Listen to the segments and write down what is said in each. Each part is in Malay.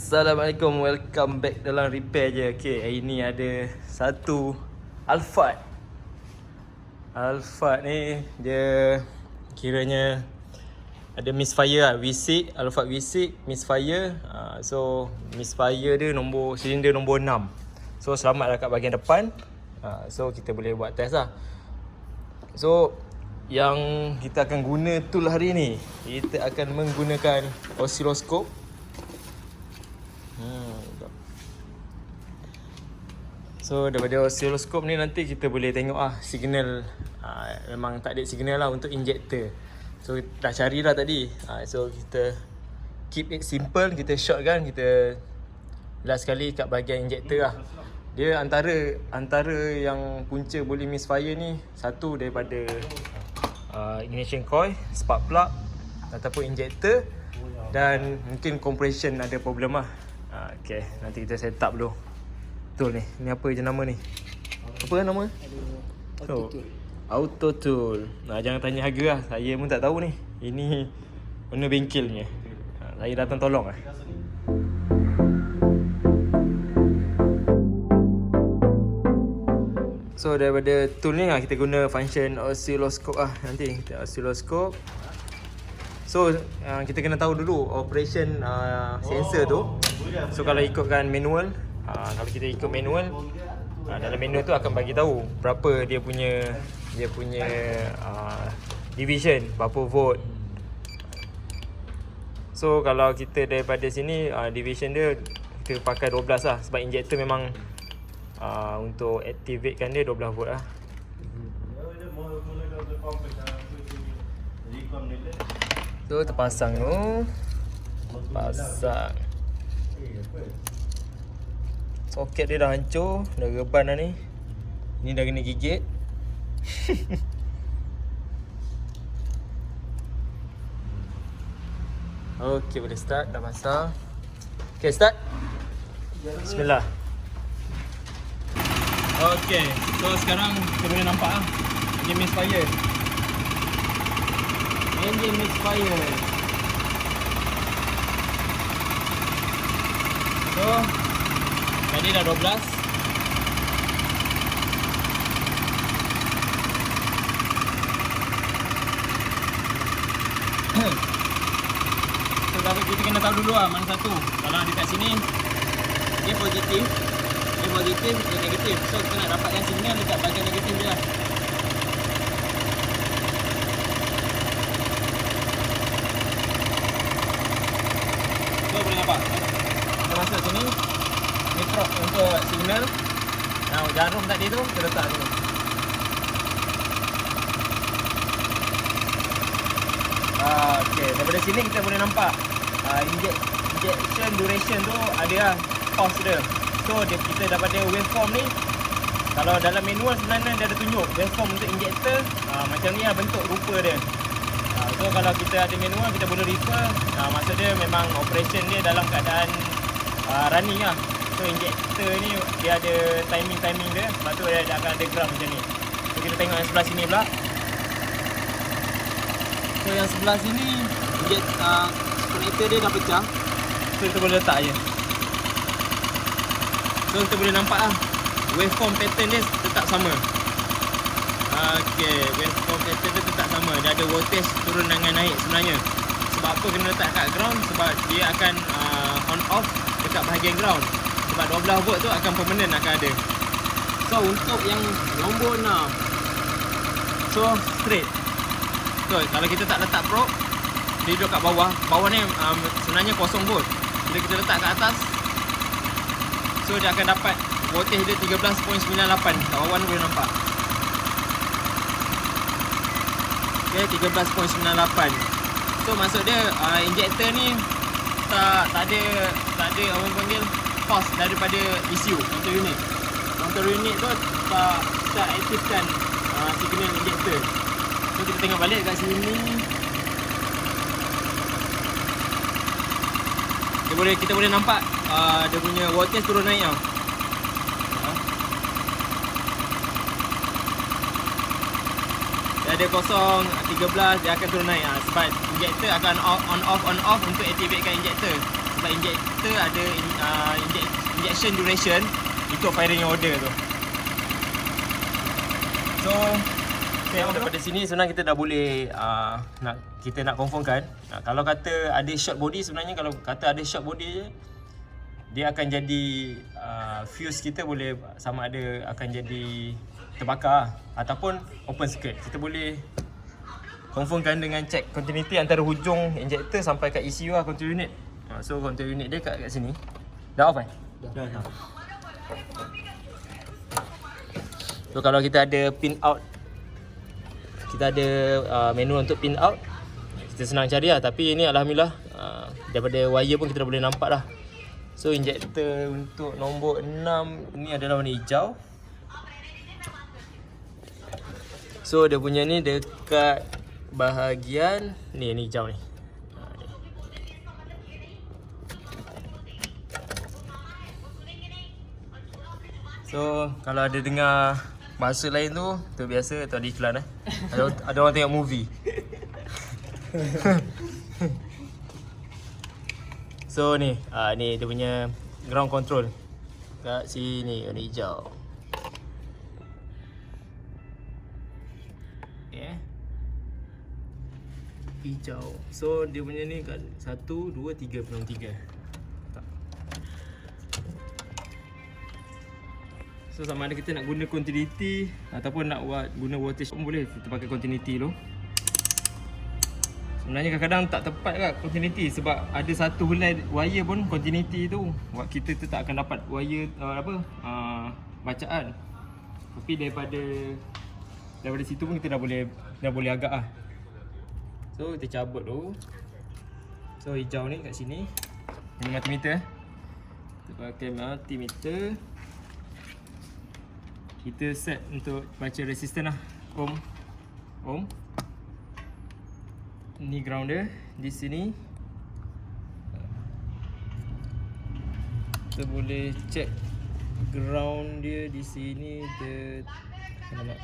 Assalamualaikum, welcome back dalam repair je. Okay, hari ni ada satu Alphard. Alphard ni dia kiranya ada misfire lah. V6, Alphard V6 misfire. So misfire dia silinder nombor 6. So selamat lah kat bahagian depan. So kita boleh buat test lah. So yang kita akan guna tool hari ni, kita akan menggunakan oscilloscope. So daripada oscilloscope ni nanti kita boleh tengok signal. Memang tak ada signal lah untuk injector. So dah carilah tadi. So kita keep it simple, kita shortkan, kita last sekali kat bahagian injector lah. Dia antara yang punca boleh misfire ni, satu daripada ignition coil, spark plug ataupun injector, dan mungkin compression ada problem lah. Okay, nanti kita set up dulu tool ni. Ni apa je nama ni? Apa nama? Auto tool. Auto tool. Jangan tanya harga lah. Saya pun tak tahu ni. Ini owner bengkelnya. Saya datang tolong lah. So daripada tool ni kita guna function oscilloscope lah. Nanti kita oscilloscope. So kita kena tahu dulu operation sensor tu. So kalau ikutkan manual, kalau kita ikut manual, dalam manual tu akan bagi tahu berapa dia punya division, berapa volt. So kalau kita daripada sini division dia kita pakai 12 lah, sebab injector memang untuk activatekan dia 12 volt lah. So terpasang tu, pasang. Soket dia dah hancur, dah reban dah ni. Ni dah kena gigit. Okey, boleh start, dah pasang. Okey, start. Bismillah. Okey, so sekarang kita boleh nampak engine misfire. Engine misfire. So tadi dah 12. So kita kena tahu dulu mana satu. Kalau dekat sini dia positif, dia negatif. So kita nak dapatkan signal dekat bahagian negatif dia lah. So boleh nampak kita masuk sini, ni prop untuk signal. Jarum tadi tu kita letak dulu. Okey, daripada sini kita boleh nampak injection duration tu ada lah pause dia. So kita daripada waveform ni, kalau dalam manual sebenarnya dia ada tunjuk waveform untuk injector, macam ni lah bentuk rupa dia. So kalau kita ada manual, kita boleh refer. Maksud dia memang operation dia dalam keadaan running lah. So injector ni dia ada timing dia, sebab tu dia akan ada graph macam ni. So kita tengok yang sebelah sini pula. So yang sebelah sini connector dia dah pecah. So kita boleh letak je. So kita boleh nampak lah waveform pattern dia tetap sama. Okay, waveform pattern dia tetap sama. Dia ada voltage turun dengan naik sebenarnya. Sebab apa kena letak kat ground? Sebab dia akan on off dekat bahagian ground. Sebab 12 volt tu akan permanent akan ada. So untuk yang nombor 6, so straight. So kalau kita tak letak probe, dia duduk kat bawah. Bawah ni sebenarnya kosong volt. Bila kita letak kat atas, so dia akan dapat voltage dia 13.98. Kat bawah ni boleh nampak. Okay, 13.98. So maksud dia injector ni tak ada orang panggil pause daripada ECU, control unit. Control unit tu tak aktifkan signal injector. So kita tengok balik kat sini. Kita boleh nampak dia punya voltage turun naik tau. Dia ada 0, 13, dia akan turun naik sebab injector akan on off untuk activatekan injector. sebab injector ada injection duration untuk firing order tu. So daripada sini sebenarnya kita dah boleh kita nak confirmkan. Kalau kata ada short body, sebenarnya kalau kata ada short body je, dia akan jadi fuse kita boleh sama ada akan jadi terbakar ataupun open circuit. Kita boleh confirmkan dengan check continuity antara hujung injector sampai kat ECU lah, control unit. So control unit dia kat sini. Dah off kan? Dah. So kalau kita ada pin out, kita ada manual untuk pin out, kita senang cari lah. Tapi ini alhamdulillah daripada wire pun kita dah boleh nampak dah. So injector untuk nombor 6 ni adalah warna hijau. So dia punya ni dekat bahagian ni hijau ni. So kalau ada dengar bahasa lain tu biasa tu ada iklan ada orang tengok movie. So ni ni dia punya ground control kat sini warna hijau. Okay. Hijau. So dia punya ni kat 1 2 3 penuh 3. So sama ada kita nak guna continuity ataupun nak guna voltage pun boleh, kita pakai continuity tu. Sebenarnya kadang-kadang tak tepat kat continuity sebab ada satu helai wire pun continuity tu kita tu tak akan dapat wire bacaan. Tapi daripada situ pun kita dah boleh agak lah. So kita cabut dulu. So hijau ni kat sini. Ini multimeter. Kita pakai multimeter. Kita set untuk baca resistance lah, ohm. Ni ground dia di sini. Kita boleh check ground dia di sini. Dia nampak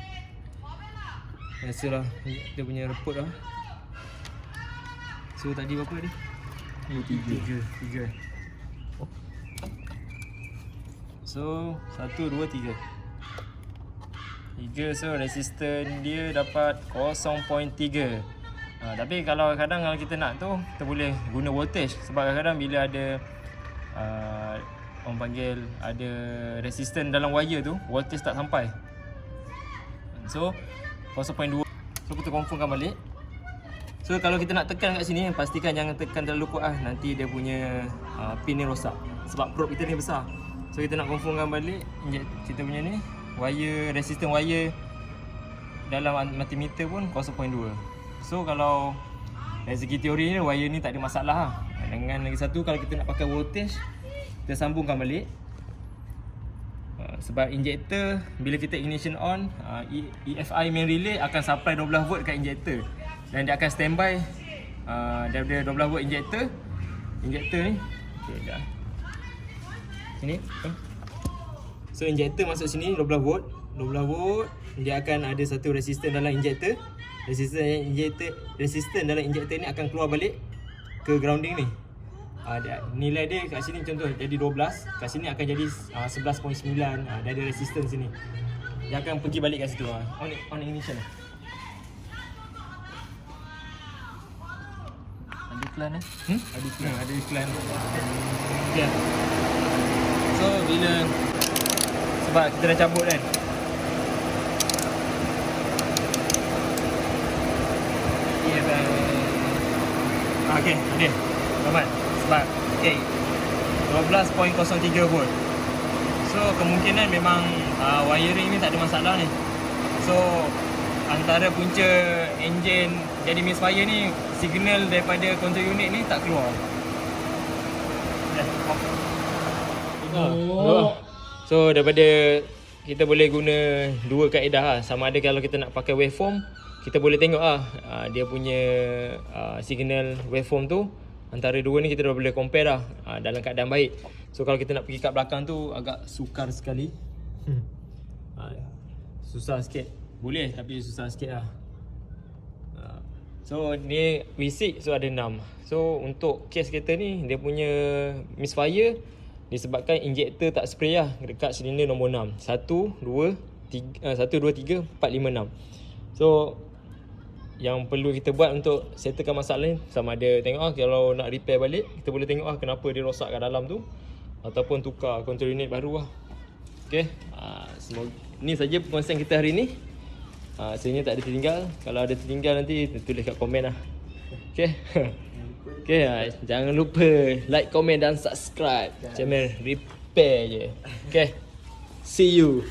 biasalah dia punya report lah. So tadi berapa ni? 3. So 1 2 3. So resistance dia dapat 0.3. Tapi kalau kadang kalau kita nak tu, kita boleh guna voltage. Sebab kadang-kadang bila ada orang panggil ada resistance dalam wire tu, voltage tak sampai. So 0.2. So kita confirmkan balik. So kalau kita nak tekan kat sini, pastikan jangan tekan terlalu kuat lah. Nanti dia punya pin ni rosak. Sebab probe kita ni besar. So kita nak confirmkan balik kita punya ni wire, resistance wire dalam multimeter pun 0.2. So kalau dari segi teori ni wire ni tak ada masalah lah. Dengan lagi satu, kalau kita nak pakai voltage, kita sambungkan balik. Sebab injector bila kita ignition on, EFI main relay akan supply 12 volt kat injector. Dan dia akan standby daripada 12 volt injector ni. Okay, dah. Sini. So injector masuk sini 12 volt, dia akan ada satu resistance dalam injector. Resistance dalam injector ni akan keluar balik ke grounding ni. Nilai dia kat sini contoh jadi 12, kat sini akan jadi 11.9. Dia ada resistance sini. Dia akan pergi balik kat situ. On ignition. Ada iklan ni? Ada iklan. Ya. So bila sebab kita dah cabut kan. Okay, ni selamat. Sebab okay, 12.03 volt. So kemungkinan memang wiring ni tak ada masalah ni. So antara punca enjin jadi misfire ni, signal daripada control unit ni tak keluar. So daripada kita boleh guna dua kaedah lah. Sama ada kalau kita nak pakai waveform, kita boleh tengok lah dia punya signal waveform tu. Antara dua ni kita dah boleh compare lah dalam keadaan baik. So kalau kita nak pergi kat belakang tu agak sukar sekali. Susah sikit. Boleh tapi susah sikit lah. So ni V6, so ada 6. So untuk case kereta ni, dia punya misfire disebabkan injektor tak spray lah dekat silinder nombor 6. 1, 2, 3, 4, 5, 6. So yang perlu kita buat untuk settlekan masalah ni, sama ada tengok kalau nak repair balik, kita boleh tengok kenapa dia rosak kat dalam tu, ataupun tukar control unit baru lah. Okay, semoga ni saja perkongsian kita hari ni. Sebenarnya tak ada tertinggal. Kalau ada tertinggal nanti tulis kat komen lah. Okay. Okay, jangan lupa like, komen dan subscribe channel Repair je. Okay, see you.